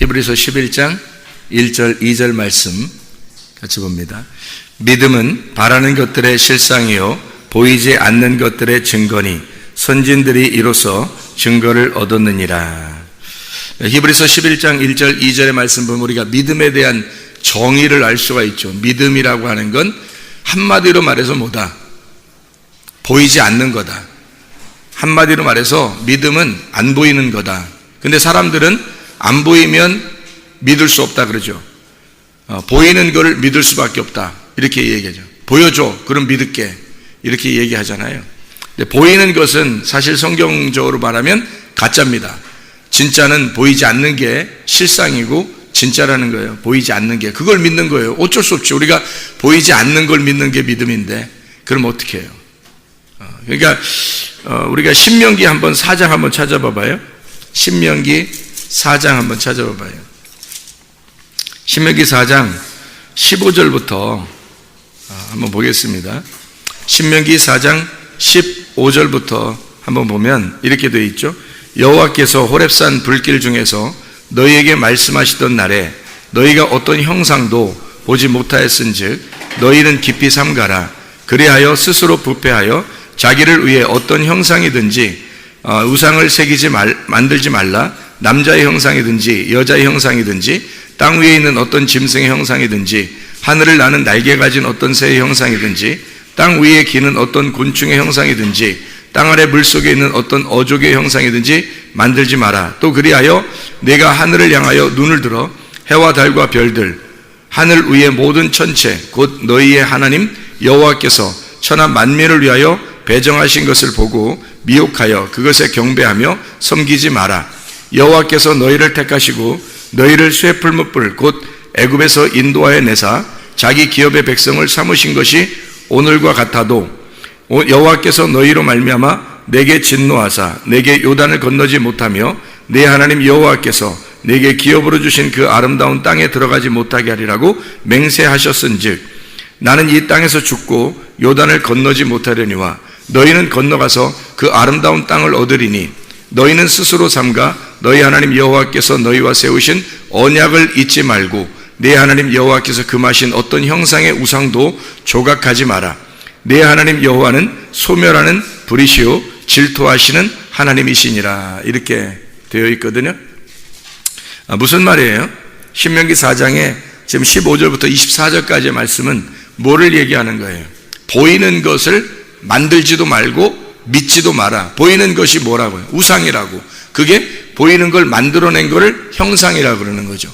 히브리서 11장 1절 2절 말씀 같이 봅니다. 믿음은 바라는 것들의 실상이요 보이지 않는 것들의 증거니 선진들이 이로써 증거를 얻었느니라. 히브리서 11장 1절 2절의 말씀 보면 우리가 믿음에 대한 정의를 알 수가 있죠. 믿음이라고 하는 건 한마디로 말해서 뭐다? 보이지 않는 거다. 한마디로 말해서 믿음은 안 보이는 거다. 근데 사람들은 안 보이면 믿을 수 없다 그러죠. 보이는 거를 믿을 수밖에 없다 이렇게 얘기하죠. 보여줘 그럼 믿을게 이렇게 얘기하잖아요. 근데 보이는 것은 사실 성경적으로 말하면 가짜입니다. 진짜는 보이지 않는 게 실상이고 진짜라는 거예요. 보이지 않는 게 그걸 믿는 거예요. 어쩔 수 없죠. 우리가 보이지 않는 걸 믿는 게 믿음인데 그럼 어떻게 해요? 그러니까 우리가 신명기 한번 4장 한번 찾아봐봐요. 신명기 4장 한번 찾아봐봐요. 신명기 4장 15절부터 한번 보겠습니다. 신명기 4장 15절부터 한번 보면 이렇게 되어 있죠. 여호와께서 호렙산 불길 중에서 너희에게 말씀하시던 날에 너희가 어떤 형상도 보지 못하였은즉 너희는 깊이 삼가라. 그리하여 스스로 부패하여 자기를 위해 어떤 형상이든지 우상을 만들지 말라. 남자의 형상이든지 여자의 형상이든지 땅 위에 있는 어떤 짐승의 형상이든지 하늘을 나는 날개 가진 어떤 새의 형상이든지 땅 위에 기는 어떤 곤충의 형상이든지 땅 아래 물속에 있는 어떤 어족의 형상이든지 만들지 마라. 또 그리하여 내가 하늘을 향하여 눈을 들어 해와 달과 별들 하늘 위의 모든 천체 곧 너희의 하나님 여호와께서 천하 만민을 위하여 배정하신 것을 보고 미혹하여 그것에 경배하며 섬기지 마라. 여호와께서 너희를 택하시고 너희를 쇠풀무불 곧 애굽에서 인도하여 내사 자기 기업의 백성을 삼으신 것이 오늘과 같아도 여호와께서 너희로 말미암아 내게 진노하사 내게 요단을 건너지 못하며 내 하나님 여호와께서 내게 기업으로 주신 그 아름다운 땅에 들어가지 못하게 하리라고 맹세하셨은즉 나는 이 땅에서 죽고 요단을 건너지 못하려니와 너희는 건너가서 그 아름다운 땅을 얻으리니 너희는 스스로 삼가 너희 하나님 여호와께서 너희와 세우신 언약을 잊지 말고 내 하나님 여호와께서 금하신 어떤 형상의 우상도 조각하지 마라. 내 하나님 여호와는 소멸하는 불이시요 질투하시는 하나님이시니라. 이렇게 되어 있거든요. 무슨 말이에요? 신명기 4장에 지금 15절부터 24절까지의 말씀은 뭐를 얘기하는 거예요? 보이는 것을 만들지도 말고 믿지도 마라. 보이는 것이 뭐라고요? 우상이라고. 그게 보이는 걸 만들어낸 거를 형상이라고 그러는 거죠.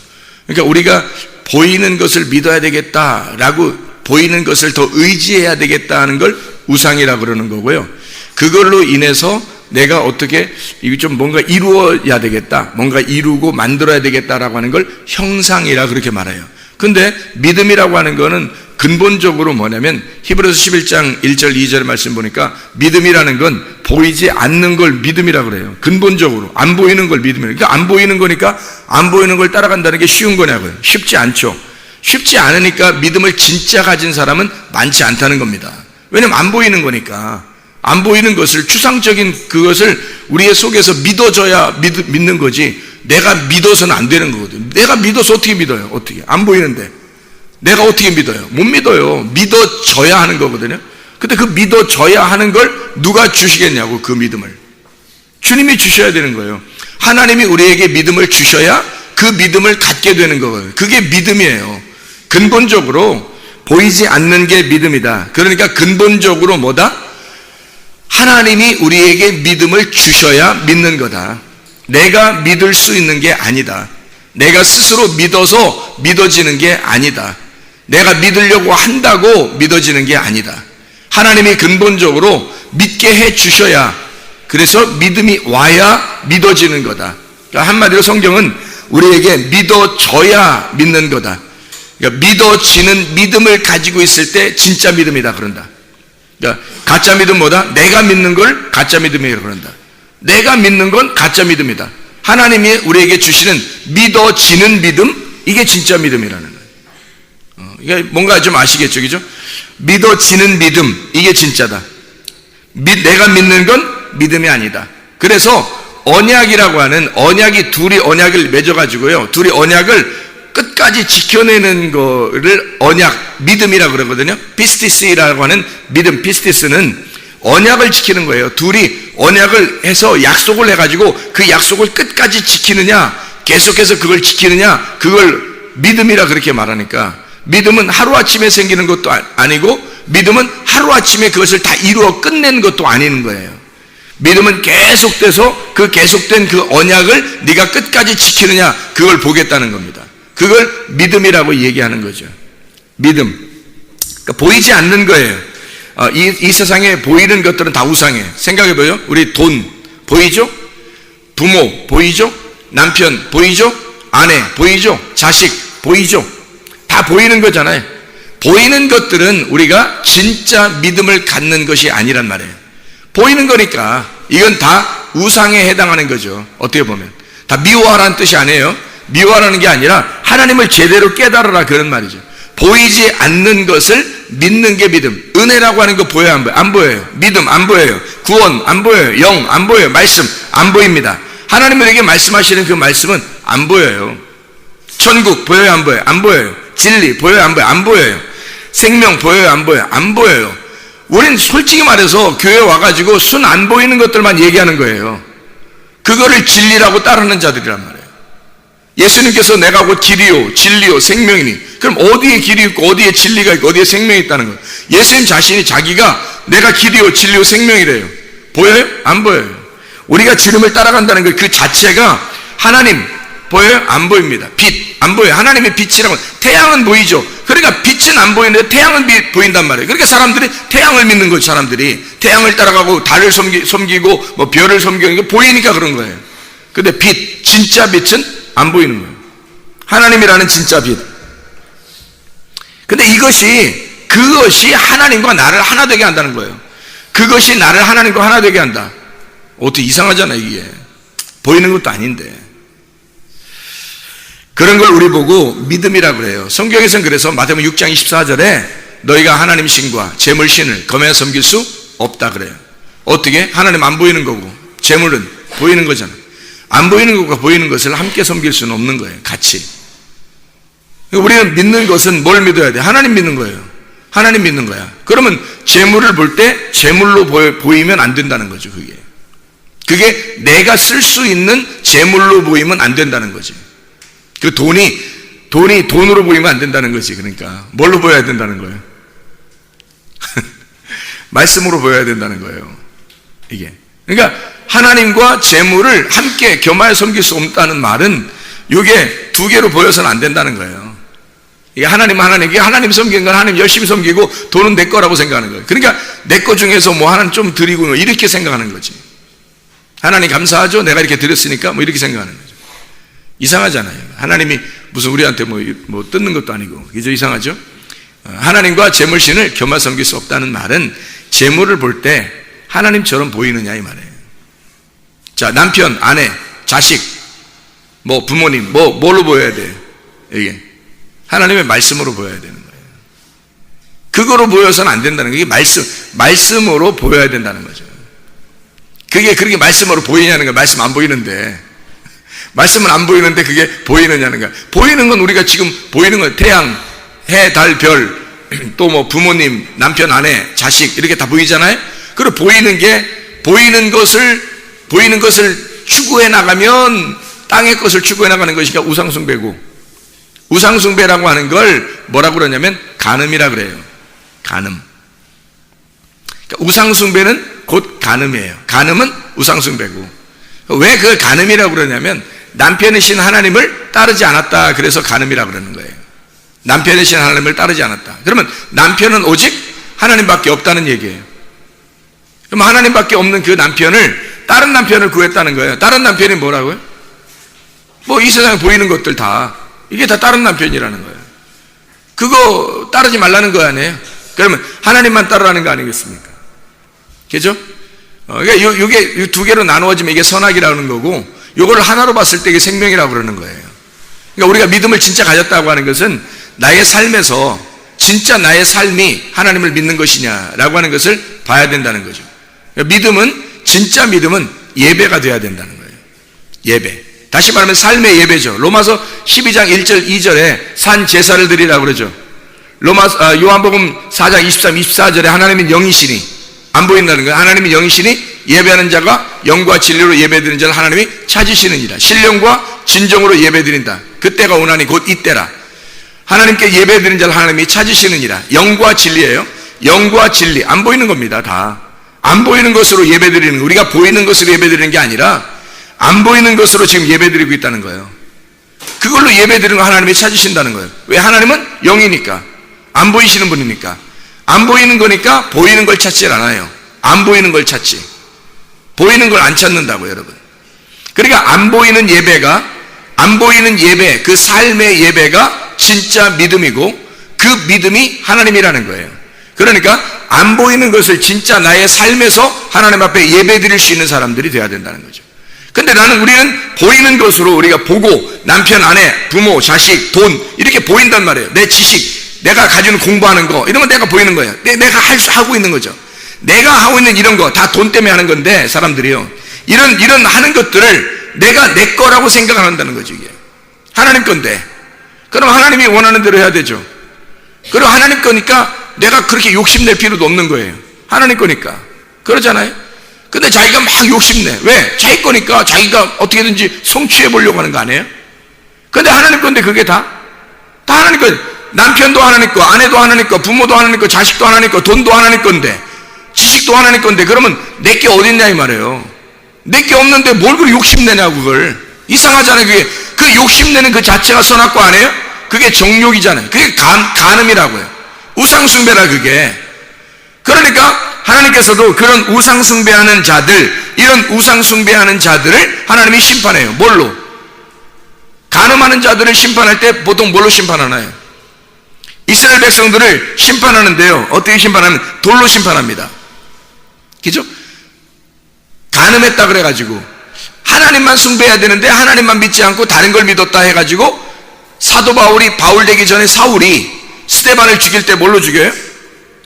그러니까 우리가 보이는 것을 믿어야 되겠다라고 보이는 것을 더 의지해야 되겠다 하는 걸 우상이라고 그러는 거고요. 그걸로 인해서 내가 어떻게 이거 좀 뭔가 이루어야 되겠다, 뭔가 이루고 만들어야 되겠다라고 하는 걸 형상이라 그렇게 말해요. 근데 믿음이라고 하는 거는 근본적으로 뭐냐면 히브리서 11장 1절 2절 말씀 보니까 믿음이라는 건 보이지 않는 걸 믿음이라고 그래요. 근본적으로 안 보이는 걸 믿음이라고. 그러니까 안 보이는 거니까 안 보이는 걸 따라간다는 게 쉬운 거냐고요. 쉽지 않죠. 쉽지 않으니까 믿음을 진짜 가진 사람은 많지 않다는 겁니다. 왜냐면 안 보이는 거니까. 안 보이는 것을 추상적인 그것을 우리의 속에서 믿어줘야 믿는 거지 내가 믿어서는 안 되는 거거든요. 내가 믿어서 어떻게 믿어요? 어떻게? 안 보이는데 내가 어떻게 믿어요? 못 믿어요. 믿어져야 하는 거거든요. 근데 그 믿어져야 하는 걸 누가 주시겠냐고. 그 믿음을 주님이 주셔야 되는 거예요. 하나님이 우리에게 믿음을 주셔야 그 믿음을 갖게 되는 거예요. 그게 믿음이에요. 근본적으로 보이지 않는 게 믿음이다. 그러니까 근본적으로 뭐다? 하나님이 우리에게 믿음을 주셔야 믿는 거다. 내가 믿을 수 있는 게 아니다. 내가 스스로 믿어서 믿어지는 게 아니다. 내가 믿으려고 한다고 믿어지는 게 아니다. 하나님이 근본적으로 믿게 해 주셔야, 그래서 믿음이 와야 믿어지는 거다. 그러니까 한마디로 성경은 우리에게 믿어져야 믿는 거다. 그러니까 믿어지는 믿음을 가지고 있을 때 진짜 믿음이다 그런다. 그러니까 가짜 믿음 뭐다? 내가 믿는 걸 가짜 믿음이라고 그런다. 내가 믿는 건 가짜 믿음이다. 하나님이 우리에게 주시는 믿어지는 믿음, 이게 진짜 믿음이라는 거예요. 이게 뭔가 좀 아시겠죠, 그죠? 믿어지는 믿음, 이게 진짜다. 내가 믿는 건 믿음이 아니다. 그래서 언약이라고 하는 언약이 둘이 언약을 맺어가지고요. 둘이 언약을 끝까지 지켜내는 거를 언약, 믿음이라고 그러거든요. 피스티스라고 하는 믿음, 피스티스는 언약을 지키는 거예요. 둘이 언약을 해서 약속을 해가지고 그 약속을 끝까지 지키느냐, 계속해서 그걸 지키느냐, 그걸 믿음이라 그렇게 말하니까, 믿음은 하루아침에 생기는 것도 아니고 믿음은 하루아침에 그것을 다 이루어 끝낸 것도 아닌 거예요. 믿음은 계속돼서 그 계속된 그 언약을 네가 끝까지 지키느냐, 그걸 보겠다는 겁니다. 그걸 믿음이라고 얘기하는 거죠. 믿음. 그러니까 보이지 않는 거예요. 이 세상에 보이는 것들은 다 우상이에요. 생각해보죠. 우리 돈 보이죠? 부모 보이죠? 남편 보이죠? 아내 보이죠? 자식 보이죠? 다 보이는 거잖아요. 보이는 것들은 우리가 진짜 믿음을 갖는 것이 아니란 말이에요. 보이는 거니까 이건 다 우상에 해당하는 거죠. 어떻게 보면 다 미워하라는 뜻이 아니에요. 미워하라는 게 아니라 하나님을 제대로 깨달으라, 그런 말이죠. 보이지 않는 것을 믿는 게 믿음. 은혜라고 하는 거 보여요, 안 보여요? 안 보여요. 믿음 안 보여요. 구원 안 보여요. 영 안 보여요. 말씀 안 보입니다. 하나님 우리에게 말씀하시는 그 말씀은 안 보여요. 천국 보여요, 안 보여요? 안 보여요. 진리 보여요, 안 보여요? 안 보여요. 생명 보여요, 안 보여요? 안 보여요. 우린 솔직히 말해서 교회 와가지고 순 안 보이는 것들만 얘기하는 거예요. 그거를 진리라고 따르는 자들이란 말이에요. 예수님께서 내가 곧 길이요 진리요 생명이니, 그럼 어디에 길이 있고 어디에 진리가 있고 어디에 생명이 있다는 거예요. 예수님 자신이 자기가 내가 길이요 진리요 생명이래요. 보여요? 안 보여요. 우리가 주님을 따라간다는 것 그 자체가 하나님 보여요? 안 보입니다. 빛 안 보여요. 하나님의 빛이라고. 태양은 보이죠. 그러니까 빛은 안 보이는데 태양은 보인단 말이에요. 그러니까 사람들이 태양을 믿는 거죠. 사람들이 태양을 따라가고 달을 섬기고 뭐 별을 섬기고 보이니까 그런 거예요. 근데 빛, 진짜 빛은 안 보이는 거예요. 하나님이라는 진짜 빛. 근데 그것이 하나님과 나를 하나 되게 한다는 거예요. 그것이 나를 하나님과 하나 되게 한다. 어떻게 이상하잖아요, 이게. 보이는 것도 아닌데. 그런 걸 우리 보고 믿음이라고 그래요. 성경에서는 그래서 마태복음 6장 24절에 너희가 하나님 신과 재물 신을 검에 섬길 수 없다 그래요. 어떻게? 하나님 안 보이는 거고 재물은 보이는 거잖아. 안 보이는 것과 보이는 것을 함께 섬길 수는 없는 거예요. 같이. 우리는 믿는 것은 뭘 믿어야 돼? 하나님 믿는 거예요. 하나님 믿는 거야. 그러면 재물을 볼 때 재물로 보이면 안 된다는 거죠. 그게 내가 쓸 수 있는 재물로 보이면 안 된다는 거지. 그 돈이 돈으로 보이면 안 된다는 거지. 그러니까 뭘로 보여야 된다는 거예요? 말씀으로 보여야 된다는 거예요. 이게. 그러니까 하나님과 재물을 함께 겸하여 섬길 수 없다는 말은 이게 두 개로 보여서는 안 된다는 거예요. 이게 하나님 섬기는 건 하나님 열심히 섬기고 돈은 내 거라고 생각하는 거예요. 그러니까 내 거 중에서 뭐 하나는 좀 드리고 뭐 이렇게 생각하는 거지. 하나님 감사하죠. 내가 이렇게 드렸으니까 뭐 이렇게 생각하는 거죠. 이상하잖아요. 하나님이 무슨 우리한테 뭐 뜯는 것도 아니고. 그죠? 이상하죠? 하나님과 재물신을 겸하 섬길 수 없다는 말은 재물을 볼 때 하나님처럼 보이느냐 이 말이에요. 자, 남편, 아내, 자식, 뭐 부모님, 뭘로 보여야 돼요? 이게 하나님의 말씀으로 보여야 되는 거예요. 그거로 보여서는 안 된다는 거예요. 이게 말씀으로 보여야 된다는 거죠. 그게 그렇게 말씀으로 보이냐는 거예요. 말씀 안 보이는데. 말씀은 안 보이는데 그게 보이느냐는 거야. 보이는 건 우리가 지금 보이는 건 태양, 해, 달, 별, 또 뭐 부모님, 남편, 아내, 자식 이렇게 다 보이잖아요. 그리고 보이는 것을 추구해 나가면 땅의 것을 추구해 나가는 것이니까 우상숭배고, 우상숭배라고 하는 걸 뭐라고 그러냐면 간음이라 그래요. 간음. 그러니까 우상숭배는 곧 간음이에요. 간음은 우상숭배고. 왜 그걸 간음이라고 그러냐면 남편이신 하나님을 따르지 않았다. 그래서 간음이라고 그러는 거예요. 남편이신 하나님을 따르지 않았다. 그러면 남편은 오직 하나님밖에 없다는 얘기예요. 그럼 하나님밖에 없는 그 남편을, 다른 남편을 구했다는 거예요. 다른 남편이 뭐라고요? 뭐 이 세상에 보이는 것들 다, 이게 다 다른 남편이라는 거예요. 그거 따르지 말라는 거 아니에요? 그러면 하나님만 따르라는 거 아니겠습니까? 그죠? 그러니까 이게 두 개로 나누어지면 이게 선악이라는 거고, 이걸 하나로 봤을 때 이게 생명이라고 그러는 거예요. 그러니까 우리가 믿음을 진짜 가졌다고 하는 것은 나의 삶에서 진짜 나의 삶이 하나님을 믿는 것이냐라고 하는 것을 봐야 된다는 거죠. 그러니까 진짜 믿음은 예배가 돼야 된다는 거예요. 예배. 다시 말하면 삶의 예배죠. 로마서 12장 1절 2절에 산 제사를 드리라고 그러죠. 요한복음 4장 23, 24절에 하나님은 영이시니, 안 보인다는 거예요. 하나님은 영이시니 예배하는 자가 영과 진리로 예배드리는 자를 하나님이 찾으시느니라. 신령과 진정으로 예배드린다. 그때가 오나니 곧 이때라. 하나님께 예배드리는 자를 하나님이 찾으시느니라. 영과 진리예요. 영과 진리. 안 보이는 겁니다. 다. 안 보이는 것으로 예배드리는 거. 우리가 보이는 것으로 예배드리는 게 아니라 안 보이는 것으로 지금 예배드리고 있다는 거예요. 그걸로 예배드리는 거 하나님이 찾으신다는 거예요. 왜? 하나님은 영이니까. 안 보이시는 분이니까. 안 보이는 거니까 보이는 걸 찾질 않아요. 안 보이는 걸 찾지. 보이는 걸 안 찾는다고요, 여러분. 그러니까 안 보이는 예배, 그 삶의 예배가 진짜 믿음이고 그 믿음이 하나님이라는 거예요. 그러니까 안 보이는 것을 진짜 나의 삶에서 하나님 앞에 예배 드릴 수 있는 사람들이 돼야 된다는 거죠. 근데 우리는 보이는 것으로 우리가 보고 남편, 아내, 부모, 자식, 돈 이렇게 보인단 말이에요. 내 지식, 내가 가지고 공부하는 거 이런 건 내가 보이는 거예요. 내가 하고 있는 거죠. 내가 하고 있는 이런 거 다 돈 때문에 하는 건데 사람들이요. 이런 하는 것들을 내가 내 거라고 생각 안 한다는 거죠. 이게 하나님 건데. 그럼 하나님이 원하는 대로 해야 되죠. 그리고 하나님 거니까 내가 그렇게 욕심낼 필요도 없는 거예요. 하나님 거니까. 그러잖아요. 근데 자기가 막 욕심내. 왜? 자기 거니까 자기가 어떻게든지 성취해 보려고 하는 거 아니에요? 근데 하나님 건데 그게 다 하나님 거. 남편도 하나님 거, 아내도 하나님 거, 부모도 하나님 거, 자식도 하나님 거, 돈도 하나님 건데, 지식도 하나님 건데, 그러면 내게 어딨냐 이 말이에요. 내게 없는데 뭘 그렇게 욕심내냐고 그걸. 이상하잖아요. 그게 그 욕심내는 그 자체가 선악과 아니에요? 그게 정욕이잖아요. 그게 간음이라고요. 우상숭배라 그게. 그러니까 하나님께서도 그런 우상숭배하는 자들, 이런 우상숭배하는 자들을 하나님이 심판해요. 뭘로? 간음하는 자들을 심판할 때 보통 뭘로 심판하나요? 이스라엘 백성들을 심판하는데요. 어떻게 심판하면 돌로 심판합니다. 그죠? 간음했다 그래가지고 하나님만 숭배해야 되는데 하나님만 믿지 않고 다른 걸 믿었다 해가지고 사도 바울 되기 전에 사울이 스데반을 죽일 때 뭘로 죽여요?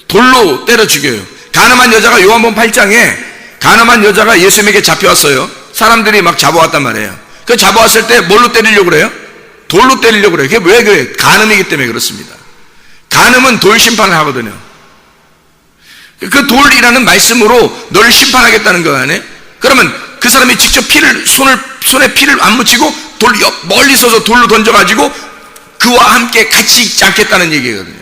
돌로 때려 죽여요. 간음한 여자가 요한복음 8장에 간음한 여자가 예수님에게 잡혀왔어요. 사람들이 막 잡아왔단 말이에요. 그 잡아왔을 때 뭘로 때리려고 그래요? 돌로 때리려고 그래요. 그게 왜 그래요? 간음이기 때문에 그렇습니다. 간음은 돌 심판을 하거든요. 그 돌이라는 말씀으로 너를 심판하겠다는 거 아니에요? 그러면 그 사람이 직접 손에 피를 안 묻히고 멀리 서서 돌로 던져가지고 그와 함께 같이 있지 않겠다는 얘기거든요.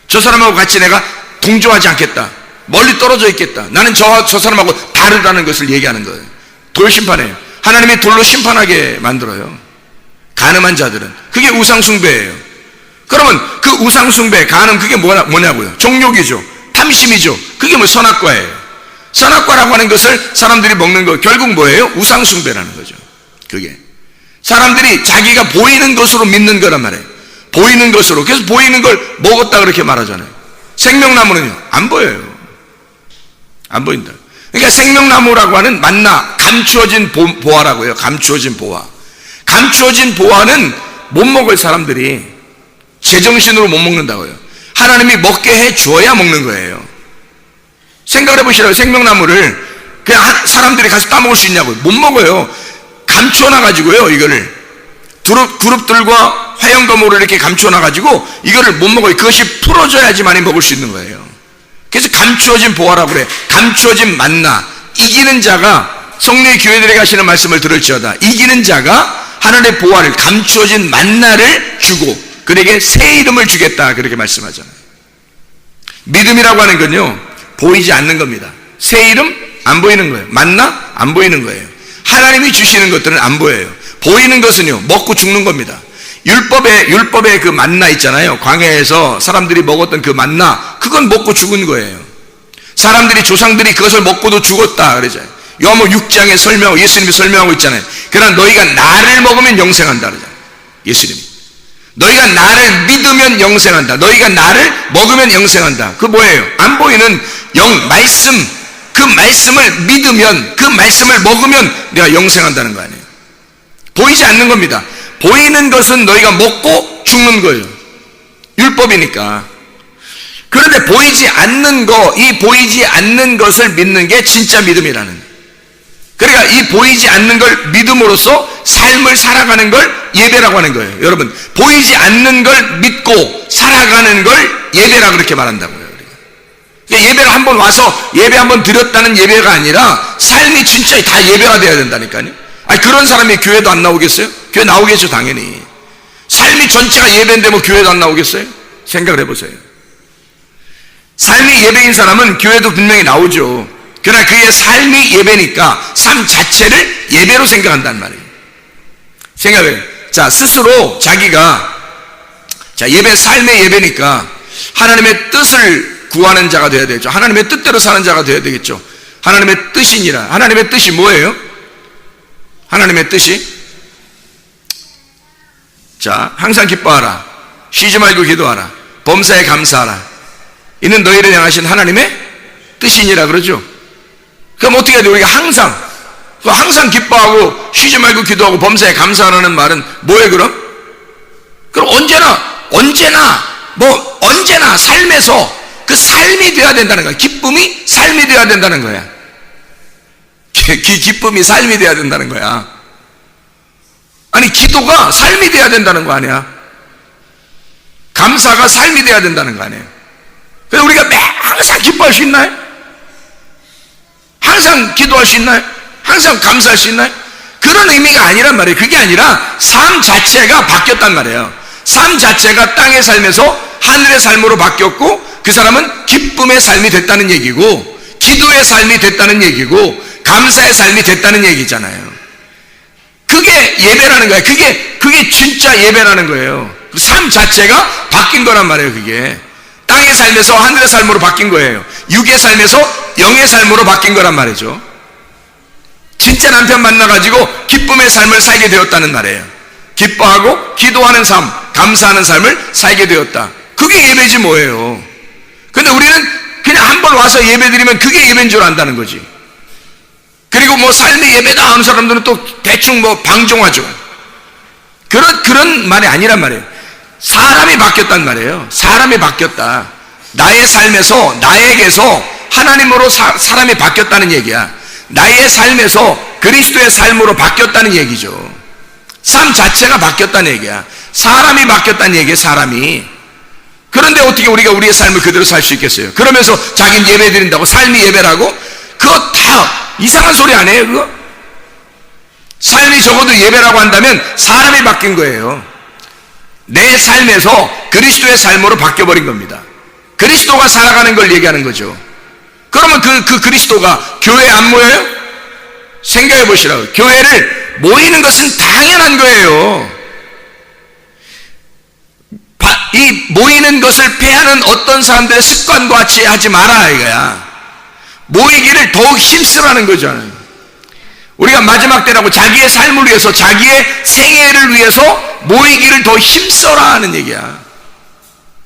저 사람하고 같이 내가 동조하지 않겠다. 멀리 떨어져 있겠다. 나는 저 사람하고 다르다는 것을 얘기하는 거예요. 돌 심판해요. 하나님이 돌로 심판하게 만들어요. 간음한 자들은. 그게 우상숭배예요. 그러면 그 우상숭배, 간음 그게 뭐냐고요? 정욕이죠. 탐심이죠. 그게 선악과예요. 선악과라고 하는 것을 사람들이 먹는 거 결국 뭐예요? 우상숭배라는 거죠. 그게 사람들이 자기가 보이는 것으로 믿는 거란 말이에요. 보이는 것으로. 그래서 보이는 걸 먹었다 그렇게 말하잖아요. 생명나무는요? 안 보여요. 안 보인다. 그러니까 생명나무라고 하는 만나, 감추어진 보화라고요. 감추어진 보화. 감추어진 보화는 못 먹을 사람들이 제정신으로 못 먹는다고요. 하나님이 먹게 해 주어야 먹는 거예요. 생각을 해보시라고요. 생명나무를 그냥 사람들이 가서 따먹을 수 있냐고요. 못 먹어요. 감추어놔가지고요. 이거를 두릅들과 화형거모를 이렇게 감추어놔가지고 이거를 못 먹어요. 그것이 풀어져야지만이 먹을 수 있는 거예요. 그래서 감추어진 보화라고 그래. 감추어진 만나. 이기는 자가, 성령의 교회들에 가시는 말씀을 들을지어다. 이기는 자가 하나님의 보화를, 감추어진 만나를 주고 그에게 새 이름을 주겠다 그렇게 말씀하잖아요. 믿음이라고 하는 건요 보이지 않는 겁니다. 새 이름 안 보이는 거예요. 만나 안 보이는 거예요. 하나님이 주시는 것들은 안 보여요. 보이는 것은요 먹고 죽는 겁니다. 율법의 그 만나 있잖아요. 광야에서 사람들이 먹었던 그 만나, 그건 먹고 죽은 거예요. 사람들이, 조상들이 그것을 먹고도 죽었다 그러잖아요. 요한복음 6장에 예수님이 설명하고 있잖아요. 그러나 너희가 나를 먹으면 영생한다 그러잖아요. 예수님이. 너희가 나를 믿으면 영생한다. 너희가 나를 먹으면 영생한다. 그 뭐예요? 안 보이는 말씀, 그 말씀을 믿으면, 그 말씀을 먹으면 내가 영생한다는 거 아니에요. 보이지 않는 겁니다. 보이는 것은 너희가 먹고 죽는 거예요. 율법이니까. 그런데 보이지 않는 거, 이 보이지 않는 것을 믿는 게 진짜 믿음이라는 거예요. 그러니까 이 보이지 않는 걸 믿음으로써 삶을 살아가는 걸 예배라고 하는 거예요. 여러분, 보이지 않는 걸 믿고 살아가는 걸 예배라고 그렇게 말한다고요. 그러니까 예배를 한번 와서 예배 한번 드렸다는 예배가 아니라 삶이 진짜 다 예배가 돼야 된다니까요. 아니, 그런 사람이 교회도 안 나오겠어요? 교회 나오겠죠, 당연히. 삶이 전체가 예배인데 뭐 교회도 안 나오겠어요? 생각을 해보세요. 삶이 예배인 사람은 교회도 분명히 나오죠. 그러나 그의 삶이 예배니까 삶 자체를 예배로 생각한단 말이에요. 생각해요. 자, 스스로 자기가 예배, 삶의 예배니까 하나님의 뜻을 구하는 자가 되어야 되겠죠. 하나님의 뜻대로 사는 자가 되어야 되겠죠. 하나님의 뜻이니라. 하나님의 뜻이 뭐예요? 하나님의 뜻이, 자, 항상 기뻐하라, 쉬지 말고 기도하라, 범사에 감사하라, 이는 너희를 향하신 하나님의 뜻이니라 그러죠. 그럼 어떻게 해야 돼? 우리가 항상 기뻐하고 쉬지 말고 기도하고 범사에 감사하라는 말은 뭐예요? 그럼 언제나 삶에서 그 삶이 되어야 된다는 거야. 기쁨이 삶이 되어야 된다는 거야. 기쁨이 삶이 되어야 된다는 거야. 아니, 기도가 삶이 되어야 된다는 거 아니야. 감사가 삶이 되어야 된다는 거 아니에요. 그래서 우리가 항상 기뻐할 수 있나요? 항상 기도할 수 있나요? 항상 감사할 수 있나요? 그런 의미가 아니란 말이에요. 그게 아니라 삶 자체가 바뀌었단 말이에요. 삶 자체가 땅의 삶에서 하늘의 삶으로 바뀌었고, 그 사람은 기쁨의 삶이 됐다는 얘기고, 기도의 삶이 됐다는 얘기고, 감사의 삶이 됐다는 얘기잖아요. 그게 예배라는 거예요. 그게 진짜 예배라는 거예요. 삶 자체가 바뀐 거란 말이에요. 그게 땅의 삶에서 하늘의 삶으로 바뀐 거예요. 육의 삶에서 영의 삶으로 바뀐 거란 말이죠. 진짜 남편 만나가지고 기쁨의 삶을 살게 되었다는 말이에요. 기뻐하고 기도하는 삶, 감사하는 삶을 살게 되었다. 그게 예배지 뭐예요. 근데 우리는 그냥 한번 와서 예배 드리면 그게 예배인 줄 안다는 거지. 그리고 뭐 삶의 예배다 하는 사람들은 또 대충 뭐 방종하죠. 그런 말이 아니란 말이에요. 사람이 바뀌었단 말이에요. 사람이 바뀌었다. 나의 삶에서, 나에게서 하나님으로 사람이 바뀌었다는 얘기야. 나의 삶에서 그리스도의 삶으로 바뀌었다는 얘기죠. 삶 자체가 바뀌었다는 얘기야. 사람이 바뀌었다는 얘기예요. 사람이. 그런데 어떻게 우리가 우리의 삶을 그대로 살 수 있겠어요? 그러면서 자기는 예배 드린다고, 삶이 예배라고? 그거 다 이상한 소리 아니에요, 그거? 삶이 적어도 예배라고 한다면 사람이 바뀐 거예요. 내 삶에서 그리스도의 삶으로 바뀌어버린 겁니다. 그리스도가 살아가는 걸 얘기하는 거죠. 그러면 그 그리스도가 교회에 안 모여요? 생각해 보시라고요. 교회를 모이는 것은 당연한 거예요. 이 모이는 것을 패하는 어떤 사람들의 습관과 같이 하지 마라 이거야. 모이기를 더욱 힘쓰라는 거잖아요. 우리가 마지막 때라고 자기의 삶을 위해서, 자기의 생애를 위해서 모이기를 더 힘써라 하는 얘기야.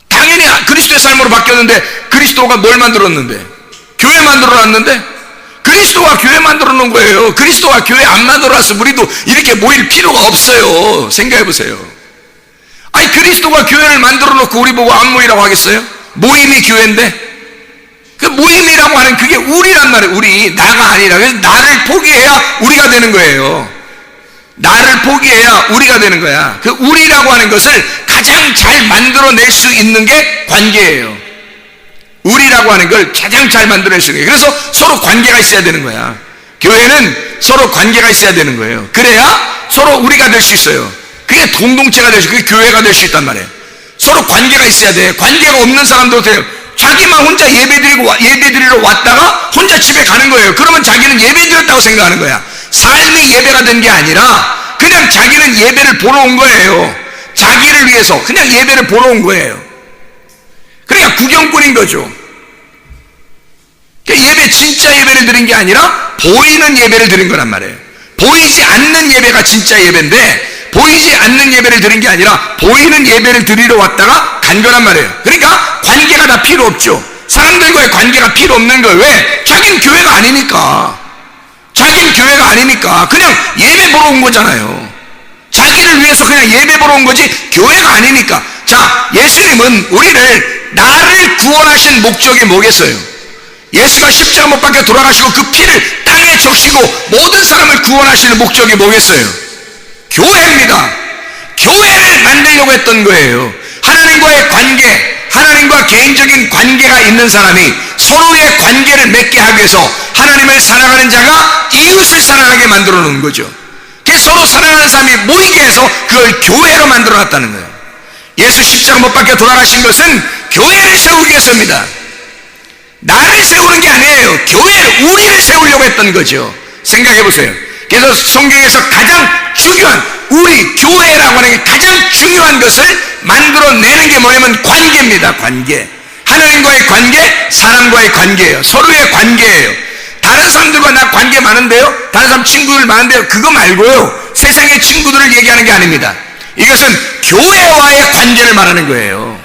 당연히 그리스도의 삶으로 바뀌었는데, 그리스도가 뭘 만들었는데? 교회 만들어놨는데? 그리스도가 교회 만들어 놓은 거예요. 그리스도가 교회 안 만들어놨으면 우리도 이렇게 모일 필요가 없어요. 생각해 보세요. 아니, 그리스도가 교회를 만들어 놓고 우리 보고 안 모이라고 하겠어요? 모임이 교회인데? 그 모임이라고 하는 그게 우리란 말이에요. 우리, 나가 아니라. 그래서 나를 포기해야 우리가 되는 거예요. 나를 포기해야 우리가 되는 거야. 그 우리라고 하는 것을 가장 잘 만들어낼 수 있는 게 관계예요. 우리라고 하는 걸 가장 잘 만들어낼 수 있는 거예요. 그래서 서로 관계가 있어야 되는 거야. 교회는 서로 관계가 있어야 되는 거예요. 그래야 서로 우리가 될 수 있어요. 그게 공동체가 될 수, 그게 교회가 될 수 있단 말이에요. 서로 관계가 있어야 돼. 관계가 없는 사람도 돼요. 자기만 혼자 예배드리러 왔다가 혼자 집에 가는 거예요. 그러면 자기는 예배드렸다고 생각하는 거야. 삶이 예배가 된 게 아니라 그냥 자기는 예배를 보러 온 거예요. 자기를 위해서 그냥 예배를 보러 온 거예요. 그러니까 구경꾼인 거죠. 예배, 진짜 예배를 드린 게 아니라 보이는 예배를 드린 거란 말이에요. 보이지 않는 예배가 진짜 예배인데, 보이지 않는 예배를 드린 게 아니라 보이는 예배를 드리러 왔다가 간 거란 말이에요. 그러니까 관계가 다 필요 없죠. 사람들과의 관계가 필요 없는 거예요. 왜? 자기는 교회가 아니니까. 자기는 교회가 아니니까 그냥 예배 보러 온 거잖아요. 자기를 위해서 그냥 예배 보러 온 거지 교회가 아니니까. 자, 예수님은 우리를, 나를 구원하신 목적이 뭐겠어요? 예수가 십자가 못 박혀 돌아가시고 그 피를 땅에 적시고 모든 사람을 구원하시는 목적이 뭐겠어요? 교회입니다. 교회를 만들려고 했던 거예요. 하나님과의 관계, 하나님과 개인적인 관계가 있는 사람이 서로의 관계를 맺게 하기 위해서 하나님을 사랑하는 자가 이웃을 사랑하게 만들어 놓은 거죠. 그래서 서로 사랑하는 사람이 모이게 해서 그걸 교회로 만들어 놨다는 거예요. 예수 십자가 못 박혀 돌아가신 것은 교회를 세우기 위해서입니다. 나를 세우는 게 아니에요. 교회, 우리를 세우려고 했던 거죠. 생각해 보세요. 그래서 성경에서 가장 중요한, 우리 교회라고 하는 게 가장 중요한 것을 만들어내는 게 뭐냐면 관계입니다. 관계. 하나님과의 관계, 사람과의 관계예요. 서로의 관계예요. 다른 사람들과 나 관계 많은데요, 다른 사람 친구들 많은데요, 그거 말고요, 세상의 친구들을 얘기하는 게 아닙니다. 이것은 교회와의 관계를 말하는 거예요.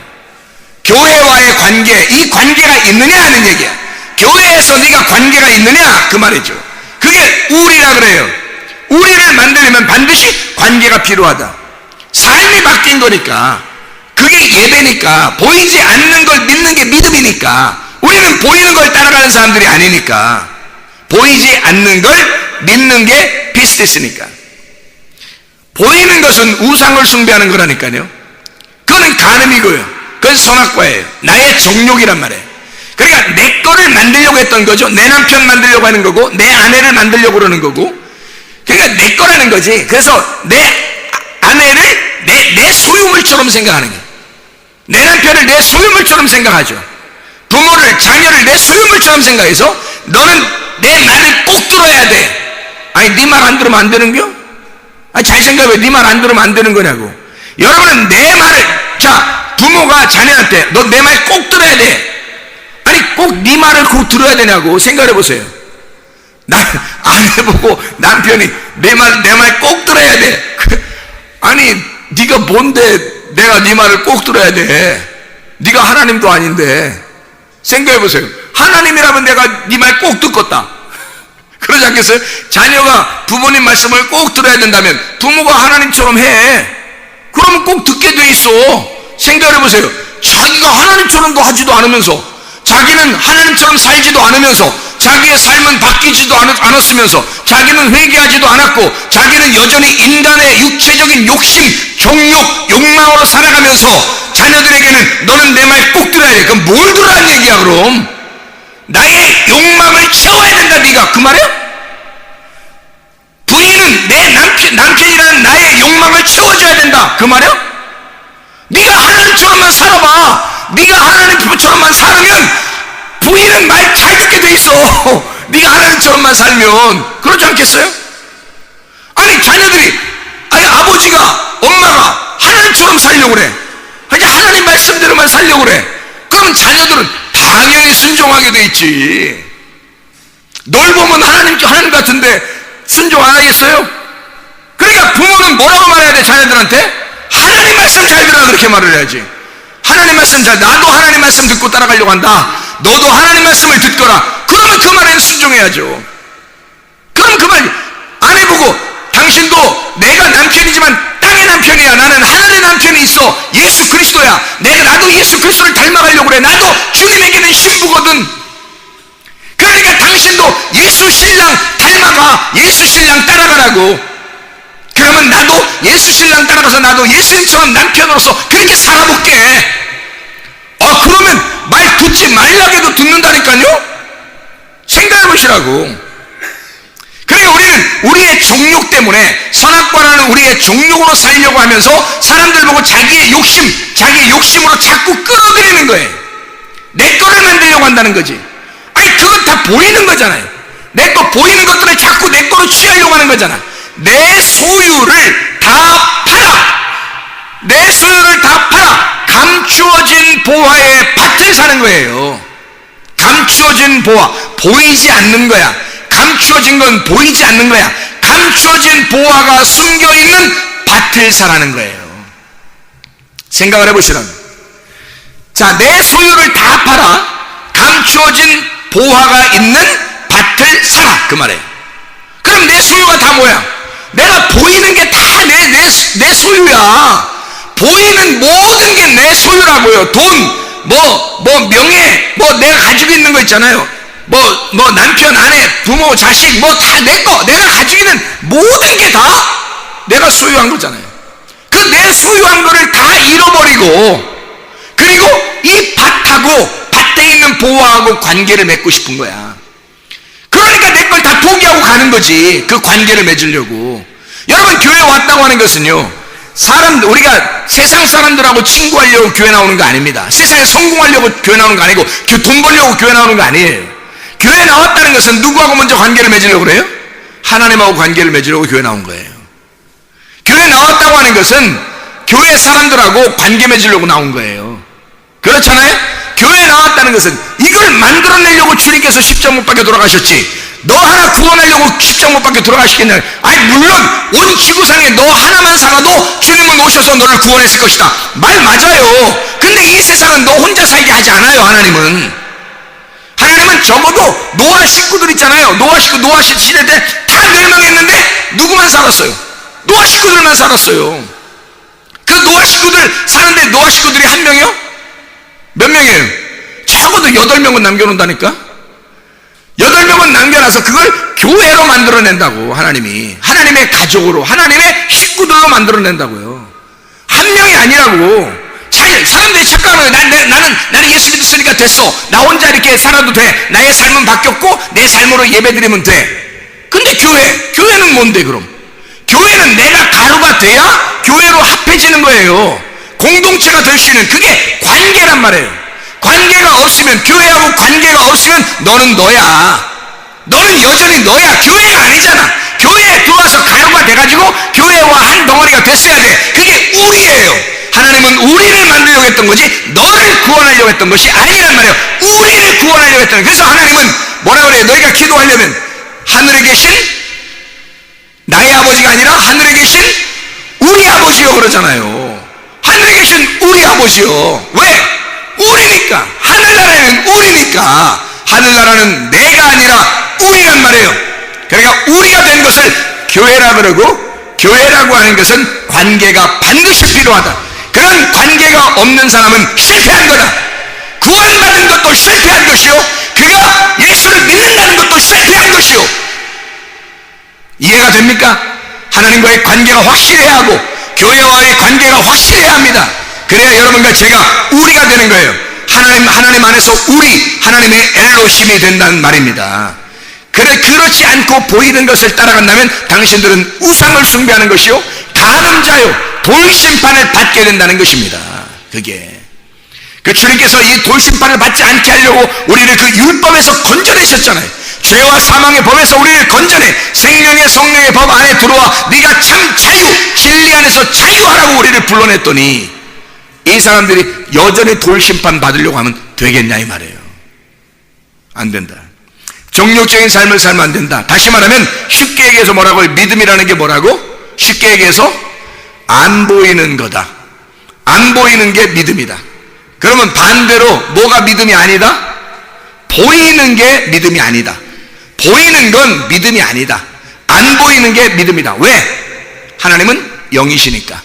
교회와의 관계, 이 관계가 있느냐 하는 얘기야. 교회에서 네가 관계가 있느냐 그 말이죠. 그게 우리라 그래요. 우리를 만들려면 반드시 관계가 필요하다. 삶이 바뀐 거니까, 그게 예배니까, 보이지 않는 걸 믿는 게 믿음이니까, 우리는 보이는 걸 따라가는 사람들이 아니니까, 보이지 않는 걸 믿는 게 피스티스니까. 보이는 것은 우상을 숭배하는 거라니까요. 그거는 간음이고요, 그건 선악과예요. 나의 정욕이란 말이에요. 그러니까 내 거를 만들려고 했던 거죠. 내 남편 만들려고 하는 거고, 내 아내를 만들려고 그러는 거고, 그러니까 내 거라는 거지. 그래서 내 아내를 내 소유물처럼 생각하는 거예요. 내 남편을 내 소유물처럼 생각하죠. 부모를, 자녀를 내 소유물처럼 생각해서 너는 내 말을 꼭 들어야 돼. 아니, 네 말 안 들으면 안 되는겨? 아니, 잘 생각해. 네 말 안 들으면 안 되는 거냐고. 여러분은 내 말을, 자, 부모가 자녀한테 너 내 말 꼭 들어야 돼. 아니, 꼭 네 말을 꼭 들어야 되냐고. 생각해 보세요. 아내 보고 남편이 내 말 꼭 들어야 돼. 아니, 네가 뭔데 내가 네 말을 꼭 들어야 돼? 네가 하나님도 아닌데. 생각해 보세요. 하나님이라면 내가 네 말 꼭 듣겠다. 그러지 않겠어요? 자녀가 부모님 말씀을 꼭 들어야 된다면 부모가 하나님처럼 해. 그러면 꼭 듣게 돼 있어. 생각해 보세요. 자기가 하나님처럼도 하지도 않으면서, 자기는 하나님처럼 살지도 않으면서, 자기의 삶은 바뀌지도 않았으면서, 자기는 회개하지도 않았고, 자기는 여전히 인간의 육체적인 욕심, 정욕, 욕망으로 살아가면서 자녀들에게는 너는 내 말 꼭 들어야 돼. 그럼 뭘 들으라는 얘기야 그럼? 나의 욕망을 채워야 된다 네가, 그 말이야? 부인은 내 남편이라는 나의 욕망을 채워줘야 된다, 그 말이야? 네가 하나님처럼만 살아봐. 네가 하나님처럼만 살으면 부인은 말 잘 듣게 돼 있어. 네가 하나님처럼만 살면. 그러지 않겠어요? 아니, 자녀들이, 아니, 아버지가, 엄마가 하나님처럼 살려고 그래. 그냥 하나님 말씀대로만 살려고 그래. 그럼 자녀들은 당연히 순종하게 돼 있지. 널 보면 하나님 같은데 순종 안 하겠어요? 그러니까 부모는 뭐라고 말해야 돼, 자녀들한테? 하나님 말씀 잘 들어라, 그렇게 말을 해야지. 하나님 말씀 나도 하나님 말씀 듣고 따라가려고 한다. 너도 하나님 말씀을 듣거라. 그러면 그 말에는 순종해야죠. 그럼 그 말, 아내 보고 당신도 내가 남편이지만 땅의 남편이야. 나는 하늘의 남편이 있어. 예수 그리스도야. 나도 예수 그리스도를 닮아가려고 그래. 나도 주님에게는 신부거든. 그러니까 당신도 예수 신랑 닮아가. 예수 신랑 따라가라고. 그러면 나도 예수 신랑 따라가서 나도 예수님처럼 남편으로서 그렇게 살아볼게. 그러면 말 듣지 말라고 해도 듣는다니까요? 생각해 보시라고. 그러니까 우리는 우리의 정욕 때문에, 선악과라는 우리의 정욕으로 살려고 하면서 사람들 보고 자기의 욕심으로 자꾸 끌어들이는 거예요. 내 거를 만들려고 한다는 거지. 아니, 그건 다 보이는 거잖아요. 내 거 보이는 것들을 자꾸 내 거로 취하려고 하는 거잖아. 내 소유를 다 팔아. 내 소유를 다 팔아. 감추어진 보화의 밭을 사는 거예요. 감추어진 보화, 보이지 않는 거야. 감추어진 건 보이지 않는 거야. 감추어진 보화가 숨겨있는 밭을 사라는 거예요. 생각을 해보시라고. 자, 내 소유를 다 팔아. 감추어진 보화가 있는 밭을 사라, 그 말이에요. 그럼 내 소유가 다 뭐야? 내가 보이는 게 다 내 소유야. 보이는 모든 게 내 소유라고요. 돈, 명예, 내가 가지고 있는 거 있잖아요. 남편, 아내, 부모, 자식, 다 내 거. 내가 가지고 있는 모든 게 다 내가 소유한 거잖아요. 그 내 소유한 거를 다 잃어버리고, 그리고 이 밭하고 밭에 있는 보화하고 관계를 맺고 싶은 거야. 그러니까 내 걸 다 포기하고 가는 거지. 그 관계를 맺으려고. 여러분, 교회 왔다고 하는 것은요, 우리가 세상 사람들하고 친구하려고 교회 나오는 거 아닙니다. 세상에 성공하려고 교회 나오는 거 아니고, 돈 벌려고 교회 나오는 거 아니에요. 교회 나왔다는 것은 누구하고 먼저 관계를 맺으려고 그래요? 하나님하고 관계를 맺으려고 교회 나온 거예요. 교회 나왔다고 하는 것은 교회 사람들하고 관계 맺으려고 나온 거예요. 그렇잖아요? 교회 나왔다는 것은 이걸 만들어내려고 주님께서 십자가 못 박혀 돌아가셨지, 너 하나 구원하려고 십자가 못 박혀 돌아가시겠냐? 아니, 물론 온 지구상에 너 하나만 살아도 주님은 오셔서 너를 구원했을 것이다. 말 맞아요. 근데 이 세상은 너 혼자 살게 하지 않아요. 하나님은 적어도 노아 식구들 있잖아요. 노아 시대 때 다 멸망했는데 누구만 살았어요? 노아 식구들만 살았어요. 그 노아 식구들 사는데 노아 식구들이 한 명이요? 몇 명이에요? 적어도 8명은 남겨놓는다니까? 8명은 남겨놔서 그걸 교회로 만들어낸다고. 하나님의 가족으로, 하나님의 식구들로 만들어낸다고요. 한 명이 아니라고. 사람들이 착각하는 거예요. 나는 예수 믿었으니까 됐어. 나 혼자 이렇게 살아도 돼. 나의 삶은 바뀌었고 내 삶으로 예배드리면 돼. 근데 교회는 뭔데 그럼? 교회는 내가 가루가 돼야 교회로 합해지는 거예요. 공동체가 될 수 있는, 그게 관계란 말이에요. 관계가 없으면, 교회하고 관계가 없으면 너는 너야. 너는 여전히 너야. 교회가 아니잖아. 교회에 들어와서 가루가 돼가지고 교회와 한 덩어리가 됐어야 돼. 그게 우리예요. 하나님은 우리를 만들려고 했던 거지 너를 구원하려고 했던 것이 아니란 말이에요. 우리를 구원하려고 했던 거예요. 그래서 하나님은 뭐라 그래요? 너희가 기도하려면 하늘에 계신 나의 아버지가 아니라 하늘에 계신 우리 아버지요 그러잖아요. 하늘에 계신 우리 아버지요. 왜? 우리니까. 하늘나라는 우리니까. 하늘나라는 내가 아니라 우리란 말이에요. 그러니까 우리가 된 것을 교회라 그러고, 교회라고 하는 것은 관계가 반드시 필요하다. 그런 관계가 없는 사람은 실패한 거다. 구원받은 것도 실패한 것이요, 그가 예수를 믿는다는 것도 실패한 것이요. 이해가 됩니까? 하나님과의 관계가 확실해야 하고 교회와의 관계가 확실해야 합니다. 그래야 여러분과 제가 우리가 되는 거예요. 하나님 안에서 우리, 하나님의 엘로힘이 된다는 말입니다. 그렇지 않고 보이는 것을 따라간다면 당신들은 우상을 숭배하는 것이요, 가늠자요, 돌심판을 받게 된다는 것입니다. 그게 그 주님께서 이 돌심판을 받지 않게 하려고 우리를 그 율법에서 건져내셨잖아요. 죄와 사망의 법에서 우리를 건져내 생명의 성령의 법 안에 들어와 네가 참 자유, 진리 안에서 자유하라고 우리를 불러냈더니 이 사람들이 여전히 돌심판 받으려고 하면 되겠냐 이 말이에요. 안 된다. 정욕적인 삶을 살면 안 된다. 다시 말하면 쉽게 얘기해서 뭐라고요? 믿음이라는 게 뭐라고? 쉽게 얘기해서 안 보이는 거다. 안 보이는 게 믿음이다. 그러면 반대로 뭐가 믿음이 아니다? 보이는 게 믿음이 아니다. 보이는 건 믿음이 아니다. 안 보이는 게 믿음이다. 왜? 하나님은 영이시니까.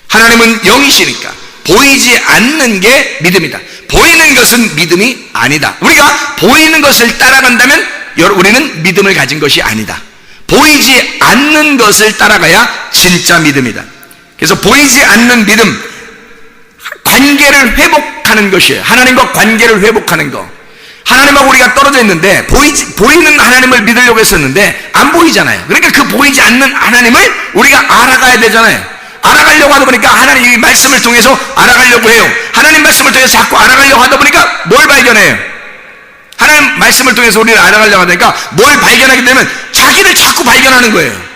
하나님은 영이시니까 보이지 않는 게 믿음이다. 보이는 것은 믿음이 아니다. 우리가 보이는 것을 따라간다면 우리는 믿음을 가진 것이 아니다. 보이지 않는 것을 따라가야 진짜 믿음이다. 그래서 보이지 않는 믿음, 관계를 회복하는 것이에요. 하나님과 관계를 회복하는 거. 하나님하고 우리가 떨어져 있는데 보이는 하나님을 믿으려고 했었는데 안 보이잖아요. 그러니까 그 보이지 않는 하나님을 우리가 알아가야 되잖아요. 알아가려고 하다 보니까 하나님 이 말씀을 통해서 알아가려고 해요. 하나님 말씀을 통해서 자꾸 알아가려고 하다 보니까 뭘 발견해요? 하나님 말씀을 통해서 우리를 알아가려고 하니까 뭘 발견하게 되면 자기를 자꾸 발견하는 거예요.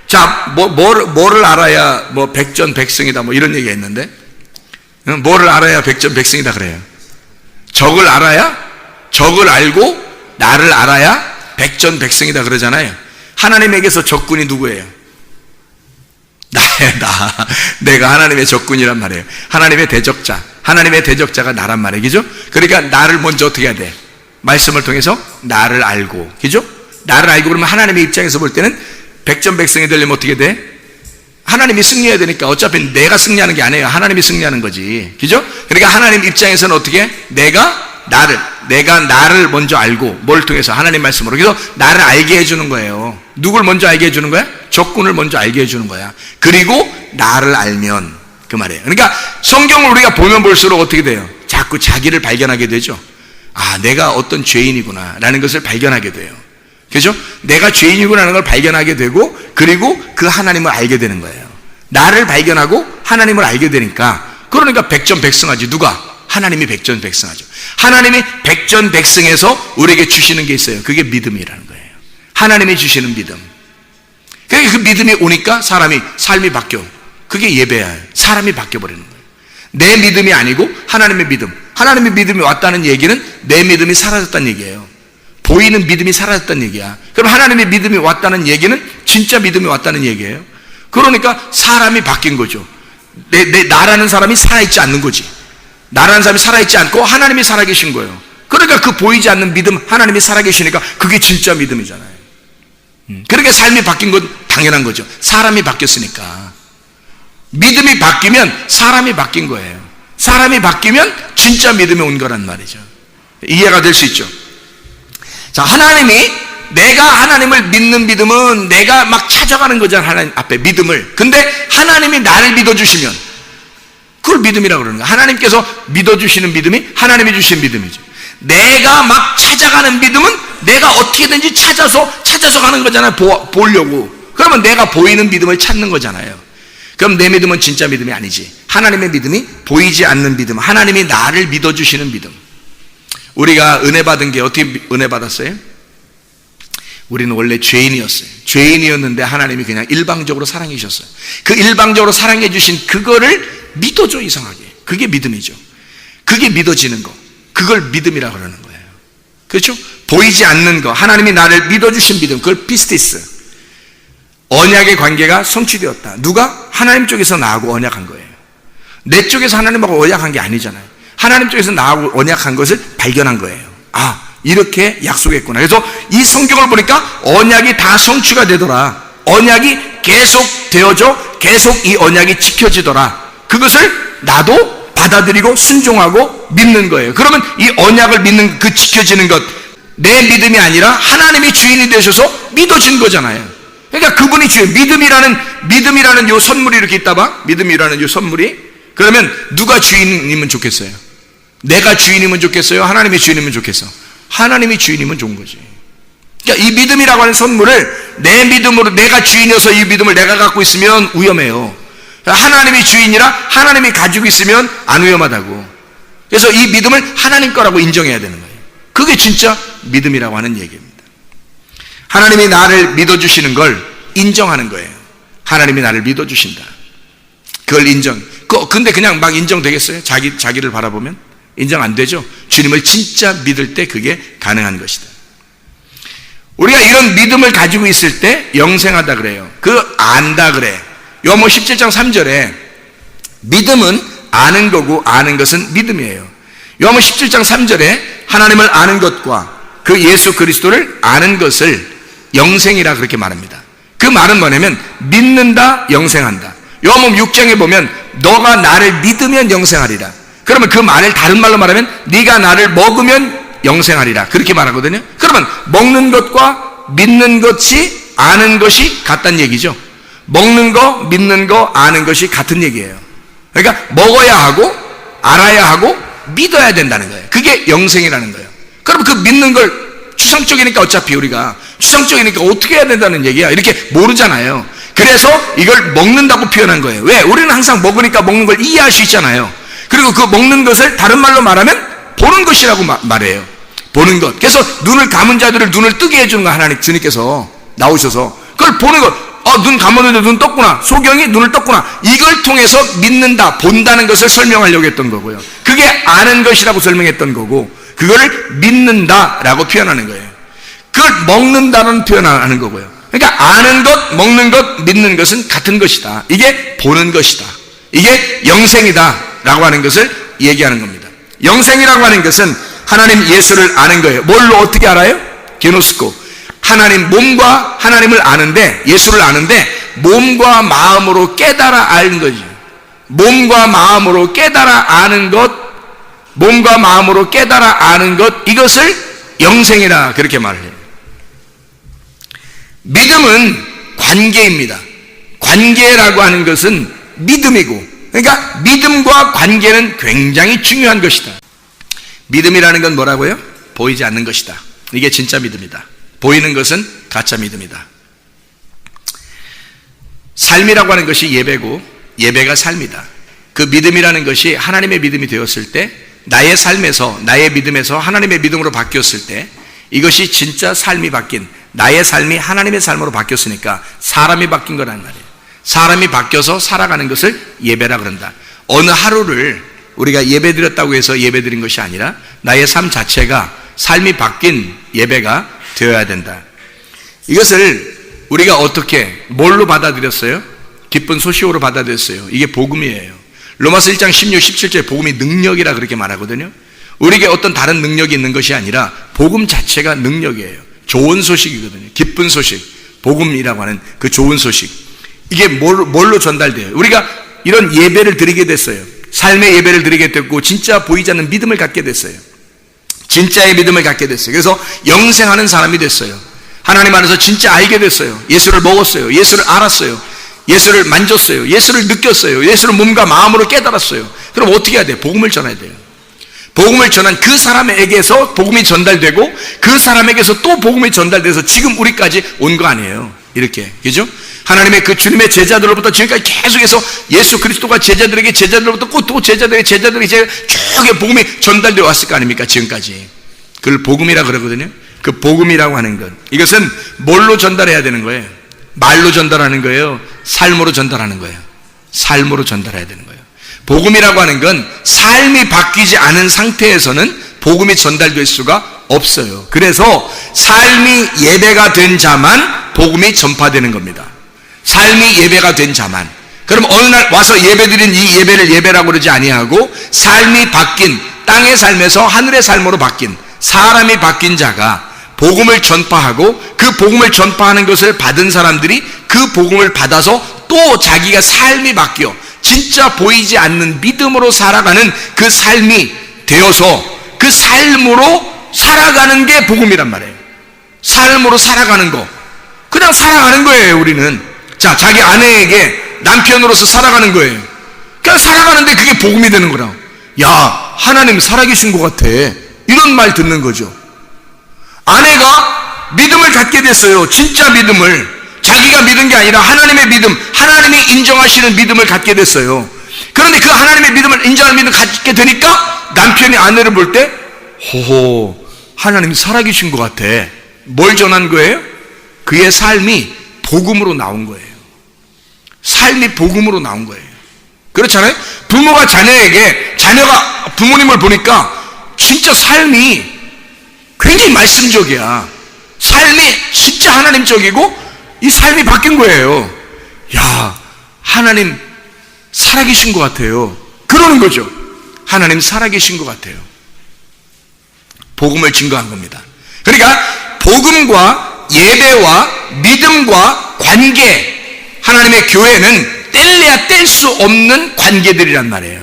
자, 뭐를 알아야 백전백승이다 이런 얘기가 있는데, 뭐를 알아야 백전백승이다 그래요? 적을 알고 나를 알아야 백전백승이다 그러잖아요. 하나님에게서 적군이 누구예요? 내가 하나님의 적군이란 말이에요. 하나님의 대적자가 나란 말이에요. 그죠? 그러니까 나를 먼저 어떻게 해야 돼? 말씀을 통해서 나를 알고, 그죠? 나를 알고 그러면 하나님의 입장에서 볼 때는 백전백승이 되려면 어떻게 돼? 하나님이 승리해야 되니까 어차피 내가 승리하는 게 아니에요. 하나님이 승리하는 거지. 그죠? 그러니까 하나님 입장에서는 어떻게? 내가 나를 먼저 알고, 뭘 통해서? 하나님 말씀으로. 그래서 나를 알게 해주는 거예요. 누굴 먼저 알게 해주는 거야? 적군을 먼저 알게 해주는 거야. 그리고 나를 알면, 그 말이에요. 그러니까 성경을 우리가 보면 볼수록 어떻게 돼요? 자꾸 자기를 발견하게 되죠. 아, 내가 어떤 죄인이구나 라는 것을 발견하게 돼요. 그죠? 내가 죄인이구나 하는 걸 발견하게 되고, 그리고 그 하나님을 알게 되는 거예요. 나를 발견하고 하나님을 알게 되니까, 그러니까 백전백승하지. 누가? 하나님이 백전백승하죠. 하나님이 백전백승해서 우리에게 주시는 게 있어요. 그게 믿음이라는 거예요. 하나님이 주시는 믿음. 그 믿음이 오니까 삶이 바뀌어. 그게 예배야. 사람이 바뀌어버리는 거예요. 내 믿음이 아니고 하나님의 믿음. 하나님의 믿음이 왔다는 얘기는 내 믿음이 사라졌다는 얘기예요. 보이는 믿음이 사라졌다는 얘기야. 그럼 하나님의 믿음이 왔다는 얘기는 진짜 믿음이 왔다는 얘기예요. 그러니까 사람이 바뀐 거죠. 나라는 사람이 살아있지 않는 거지. 나라는 사람이 살아있지 않고 하나님이 살아계신 거예요. 그러니까 그 보이지 않는 믿음, 하나님이 살아계시니까 그게 진짜 믿음이잖아요. 그러니까 삶이 바뀐 건 당연한 거죠. 사람이 바뀌었으니까. 믿음이 바뀌면 사람이 바뀐 거예요. 사람이 바뀌면 진짜 믿음이 온 거란 말이죠. 이해가 될 수 있죠. 자, 내가 하나님을 믿는 믿음은 내가 막 찾아가는 거잖아. 하나님 앞에 믿음을. 근데 하나님이 나를 믿어주시면 그걸 믿음이라고 그러는 거야. 하나님께서 믿어주시는 믿음이 하나님이 주신 믿음이죠. 내가 막 찾아가는 믿음은 내가 어떻게든지 찾아서 가는 거잖아요. 보려고. 그러면 내가 보이는 믿음을 찾는 거잖아요. 그럼 내 믿음은 진짜 믿음이 아니지. 하나님의 믿음이 보이지 않는 믿음, 하나님이 나를 믿어주시는 믿음. 우리가 은혜 받은 게 어떻게 은혜 받았어요? 우리는 원래 죄인이었어요. 죄인이었는데 하나님이 그냥 일방적으로 사랑해 주셨어요. 그 일방적으로 사랑해 주신 그거를 믿어줘, 이상하게. 그게 믿음이죠. 그게 믿어지는 거. 그걸 믿음이라고 그러는 거예요. 그렇죠? 보이지 않는 거, 하나님이 나를 믿어주신 믿음, 그걸 피스티스. 언약의 관계가 성취되었다. 누가? 하나님 쪽에서 나하고 언약한 거예요. 내 쪽에서 하나님하고 언약한 게 아니잖아요. 하나님 쪽에서 나하고 언약한 것을 발견한 거예요. 아, 이렇게 약속했구나. 그래서 이 성경을 보니까 언약이 다 성취가 되더라. 언약이 계속 되어져 계속 이 언약이 지켜지더라. 그것을 나도 받아들이고 순종하고 믿는 거예요. 그러면 이 언약을 믿는 그 지켜지는 것, 내 믿음이 아니라 하나님이 주인이 되셔서 믿어진 거잖아요. 그러니까 그분이 주인. 믿음이라는 요 선물이 이렇게 있다 봐. 믿음이라는 요 선물이. 그러면 누가 주인이면 좋겠어요? 내가 주인이면 좋겠어요? 하나님이 주인이면 좋겠어? 하나님이 주인이면 좋은 거지. 그러니까 이 믿음이라고 하는 선물을 내 믿음으로, 내가 주인이어서 이 믿음을 내가 갖고 있으면 위험해요. 하나님이 주인이라 하나님이 가지고 있으면 안 위험하다고. 그래서 이 믿음을 하나님 거라고 인정해야 되는 거예요. 그게 진짜 믿음이라고 하는 얘기입니다. 하나님이 나를 믿어주시는 걸 인정하는 거예요. 하나님이 나를 믿어주신다. 그걸 인정. 근데 그냥 막 인정되겠어요? 자기를 바라보면? 인정 안 되죠? 주님을 진짜 믿을 때 그게 가능한 것이다. 우리가 이런 믿음을 가지고 있을 때 영생하다 그래요. 안다 그래. 요한복음 17장 3절에 믿음은 아는 거고 아는 것은 믿음이에요. 요한복음 17장 3절에 하나님을 아는 것과 그 예수 그리스도를 아는 것을 영생이라 그렇게 말합니다. 그 말은 뭐냐면 믿는다, 영생한다. 요한복음 6장에 보면 너가 나를 믿으면 영생하리라. 그러면 그 말을 다른 말로 말하면 네가 나를 먹으면 영생하리라. 그렇게 말하거든요. 그러면 먹는 것과 믿는 것이 아는 것이 같다는 얘기죠. 먹는 거, 믿는 거, 아는 것이 같은 얘기예요. 그러니까 먹어야 하고 알아야 하고 믿어야 된다는 거예요. 그게 영생이라는 거예요. 그럼 그 믿는 걸 추상적이니까 어차피 우리가 추상적이니까 어떻게 해야 된다는 얘기야. 이렇게 모르잖아요. 그래서 이걸 먹는다고 표현한 거예요. 왜? 우리는 항상 먹으니까 먹는 걸 이해할 수 있잖아요. 그리고 그 먹는 것을 다른 말로 말하면 보는 것이라고 말해요. 보는 것. 그래서 눈을 감은 자들을 눈을 뜨게 해주는 거 하나님 주님께서 나오셔서 그걸 보는 것. 눈 감았는데 눈 떴구나. 소경이 눈을 떴구나. 이걸 통해서 믿는다, 본다는 것을 설명하려고 했던 거고요. 그게 아는 것이라고 설명했던 거고, 그거를 믿는다라고 표현하는 거예요. 그걸 먹는다는 표현하는 거고요. 그러니까 아는 것, 먹는 것, 믿는 것은 같은 것이다. 이게 보는 것이다. 이게 영생이다라고 하는 것을 얘기하는 겁니다. 영생이라고 하는 것은 하나님 예수를 아는 거예요. 뭘로 어떻게 알아요? 게노스코. 몸과 하나님을 아는데, 예수를 아는데 몸과 마음으로 깨달아 아는 거죠. 몸과 마음으로 깨달아 아는 것, 몸과 마음으로 깨달아 아는 것, 이것을 영생이라 그렇게 말을 해요. 믿음은 관계입니다. 관계라고 하는 것은 믿음이고, 그러니까 믿음과 관계는 굉장히 중요한 것이다. 믿음이라는 건 뭐라고요? 보이지 않는 것이다. 이게 진짜 믿음이다. 보이는 것은 가짜 믿음이다. 삶이라고 하는 것이 예배고, 예배가 삶이다. 그 믿음이라는 것이 하나님의 믿음이 되었을 때, 나의 삶에서, 나의 믿음에서 하나님의 믿음으로 바뀌었을 때, 이것이 진짜 삶이 바뀐, 나의 삶이 하나님의 삶으로 바뀌었으니까 사람이 바뀐 거란 말이에요. 사람이 바뀌어서 살아가는 것을 예배라 그런다. 어느 하루를 우리가 예배 드렸다고 해서 예배 드린 것이 아니라 나의 삶 자체가 삶이 바뀐 예배가 되어야 된다. 이것을 우리가 어떻게, 뭘로 받아들였어요? 기쁜 소식으로 받아들였어요. 이게 복음이에요. 로마서 1장 16, 17절에 복음이 능력이라 그렇게 말하거든요. 우리에게 어떤 다른 능력이 있는 것이 아니라 복음 자체가 능력이에요. 좋은 소식이거든요. 기쁜 소식, 복음이라고 하는 그 좋은 소식. 이게 뭘로 전달돼요? 우리가 이런 예배를 드리게 됐어요. 삶의 예배를 드리게 됐고, 진짜 보이지 않는 믿음을 갖게 됐어요. 진짜의 믿음을 갖게 됐어요. 그래서 영생하는 사람이 됐어요. 하나님 안에서 진짜 알게 됐어요. 예수를 먹었어요. 예수를 알았어요. 예수를 만졌어요. 예수를 느꼈어요. 예수를 몸과 마음으로 깨달았어요. 그럼 어떻게 해야 돼요? 복음을 전해야 돼요. 복음을 전한 그 사람에게서 복음이 전달되고, 그 사람에게서 또 복음이 전달돼서 지금 우리까지 온 거 아니에요. 이렇게, 그죠? 하나님의 그 주님의 제자들로부터 지금까지 계속해서 예수 그리스도가 제자들로부터 또 제자들에게 쭉 복음이 전달되어 왔을 거 아닙니까? 지금까지. 그걸 복음이라 그러거든요. 그 복음이라고 하는 것, 이것은 뭘로 전달해야 되는 거예요? 말로 전달하는 거예요? 삶으로 전달하는 거예요? 삶으로 전달해야 되는 거예요. 복음이라고 하는 건 삶이 바뀌지 않은 상태에서는 복음이 전달될 수가 없어요. 그래서 삶이 예배가 된 자만 복음이 전파되는 겁니다. 삶이 예배가 된 자만. 그럼 어느 날 와서 예배드린 이 예배를 예배라고 그러지 아니하고, 삶이 바뀐, 땅의 삶에서 하늘의 삶으로 바뀐, 사람이 바뀐 자가 복음을 전파하고, 그 복음을 전파하는 것을 받은 사람들이 그 복음을 받아서 또 자기가 삶이 바뀌어 진짜 보이지 않는 믿음으로 살아가는 그 삶이 되어서 그 삶으로 살아가는 게 복음이란 말이에요. 삶으로 살아가는 거, 그냥 살아가는 거예요. 우리는 자, 자기 아내에게 남편으로서 살아가는 거예요. 그냥 살아가는데 그게 복음이 되는 거라. 야, 하나님 살아계신 것 같아, 이런 말 듣는 거죠. 아내가 믿음을 갖게 됐어요. 진짜 믿음을, 자기가 믿은 게 아니라 하나님의 믿음, 하나님이 인정하시는 믿음을 갖게 됐어요. 그런데 그 하나님의 믿음을 인정하는 믿음을 갖게 되니까 남편이 아내를 볼 때, 호호, 하나님이 살아계신 것 같아. 뭘 전한 거예요? 그의 삶이 복음으로 나온 거예요. 삶이 복음으로 나온 거예요. 그렇잖아요? 부모가 자녀에게, 자녀가 부모님을 보니까 진짜 삶이 굉장히 말씀적이야. 삶이 진짜 하나님적이고 이 삶이 바뀐 거예요. 야, 하나님 살아계신 것 같아요. 그러는 거죠. 하나님 살아계신 것 같아요. 복음을 증거한 겁니다. 그러니까 복음과 예배와 믿음과 관계, 하나님의 교회는 뗄래야 뗄 수 없는 관계들이란 말이에요.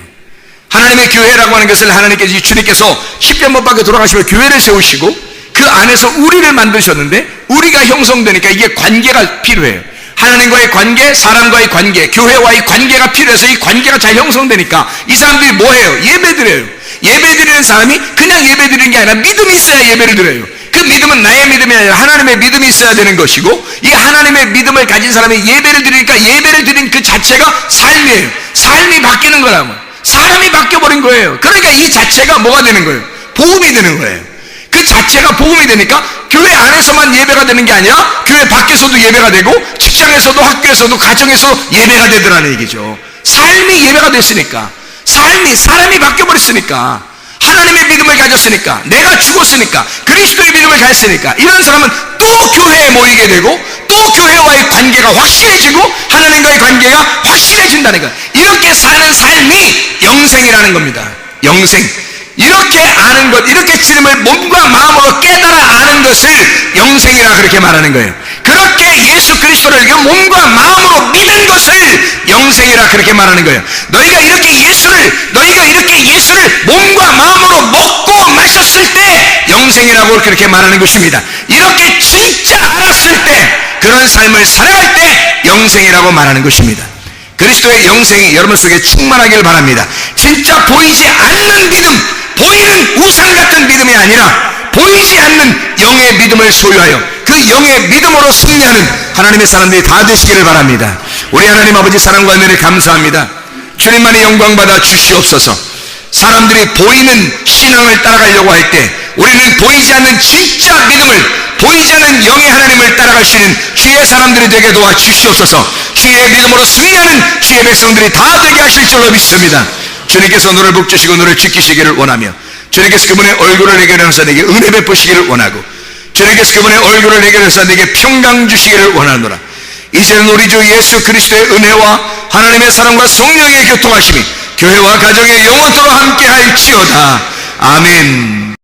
하나님의 교회라고 하는 것을 하나님께서, 주님께서 십자가 못 박혀 돌아가시고 교회를 세우시고 그 안에서 우리를 만드셨는데, 우리가 형성되니까 이게 관계가 필요해요. 하나님과의 관계, 사람과의 관계, 교회와의 관계가 필요해서 이 관계가 잘 형성되니까 이 사람들이 뭐 해요? 예배드려요. 예배드리는 사람이 그냥 예배드리는 게 아니라 믿음이 있어야 예배를 드려요. 그 믿음은 나의 믿음이 아니라 하나님의 믿음이 있어야 되는 것이고, 이 하나님의 믿음을 가진 사람이 예배를 드리니까 예배를 드린 그 자체가 삶이에요. 삶이 바뀌는 거라고. 사람이 바뀌어버린 거예요. 그러니까 이 자체가 뭐가 되는 거예요? 복음이 되는 거예요. 그 자체가 복음이 되니까 교회 안에서만 예배가 되는 게 아니라 교회 밖에서도 예배가 되고, 직장에서도, 학교에서도, 가정에서도 예배가 되더라는 얘기죠. 삶이 예배가 됐으니까, 사람이 바뀌어버렸으니까, 하나님의 믿음을 가졌으니까, 내가 죽었으니까, 그리스도의 믿음을 가졌으니까, 이런 사람은 또 교회에 모이게 되고, 또 교회와의 관계가 확실해지고, 하나님과의 관계가 확실해진다는 거예요. 이렇게 사는 삶이 영생이라는 겁니다. 영생. 이렇게 아는 것, 이렇게 주님을 몸과 마음으로 깨달아 아는 것을 영생이라 그렇게 말하는 거예요. 그렇게 예수 그리스도를 몸과 마음으로 믿는 것을 영생이라 그렇게 말하는 거예요. 너희가 이렇게 예수를 몸과 마음으로 먹고 마셨을 때 영생이라고 그렇게 말하는 것입니다. 이렇게 진짜 알았을 때, 그런 삶을 살아갈 때 영생이라고 말하는 것입니다. 그리스도의 영생이 여러분 속에 충만하기를 바랍니다. 진짜 보이지 않는 믿음, 보이는 우상 같은 믿음이 아니라 보이지 않는 영의 믿음을 소유하여 그 영의 믿음으로 승리하는 하나님의 사람들이 다 되시기를 바랍니다. 우리 하나님 아버지 사랑과 은혜를 감사합니다. 주님만이 영광받아 주시옵소서. 사람들이 보이는 신앙을 따라가려고 할 때 우리는 보이지 않는 진짜 믿음을, 보이지 않는 영의 하나님을 따라갈 수 있는 주의 사람들이 되게 도와주시옵소서. 주의 믿음으로 승리하는 주의 백성들이 다 되게 하실 줄로 믿습니다. 주님께서 너를 복주시고 너를 지키시기를 원하며, 주님께서 그분의 얼굴을 내게 하셔서 내게 은혜 베푸시기를 원하고, 주님께서 그분의 얼굴을 내게 하셔서 내게 평강 주시기를 원하노라. 이제는 우리 주 예수 그리스도의 은혜와 하나님의 사랑과 성령의 교통하심이 교회와 가정에 영원토록 함께할지어다. 아멘.